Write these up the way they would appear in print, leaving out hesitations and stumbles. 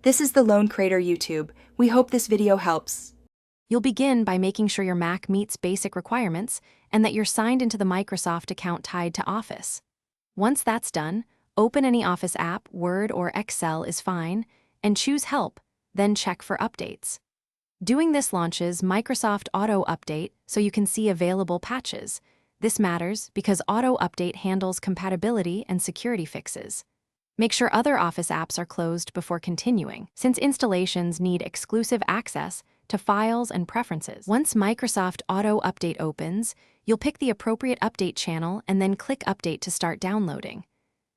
This is the Lone Creator YouTube. We hope this video helps. You'll begin by making sure your Mac meets basic requirements and that you're signed into the Microsoft account tied to Office. Once that's done, open any Office app, Word or Excel is fine, and choose Help, then check for updates. Doing this launches Microsoft Auto Update so you can see available patches. This matters because Auto Update handles compatibility and security fixes. Make sure other Office apps are closed before continuing, since installations need exclusive access to files and preferences. Once Microsoft Auto Update opens, you'll pick the appropriate update channel and then click Update to start downloading.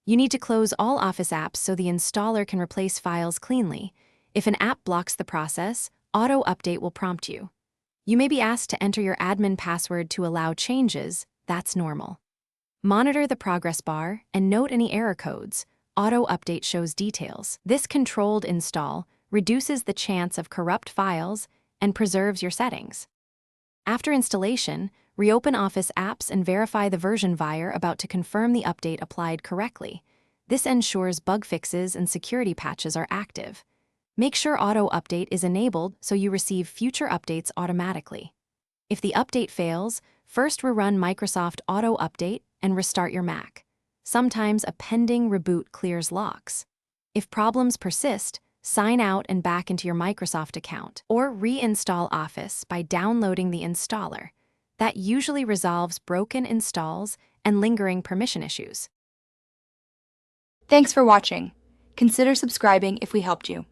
You need to close all Office apps so the installer can replace files cleanly. If an app blocks the process, Auto Update will prompt you. You may be asked to enter your admin password to allow changes. That's normal. Monitor the progress bar and note any error codes. Auto Update shows details. This controlled install reduces the chance of corrupt files and preserves your settings. After installation, reopen Office apps and verify the version buyer about to confirm the update applied correctly. This ensures bug fixes and security patches are active. Make sure Auto Update is enabled so you receive future updates automatically. If the update fails, first rerun Microsoft Auto Update and restart your Mac. Sometimes a pending reboot clears locks. If problems persist, sign out and back into your Microsoft account, or reinstall Office by downloading the installer. That usually resolves broken installs and lingering permission issues. Thanks for watching. Consider subscribing if we helped you.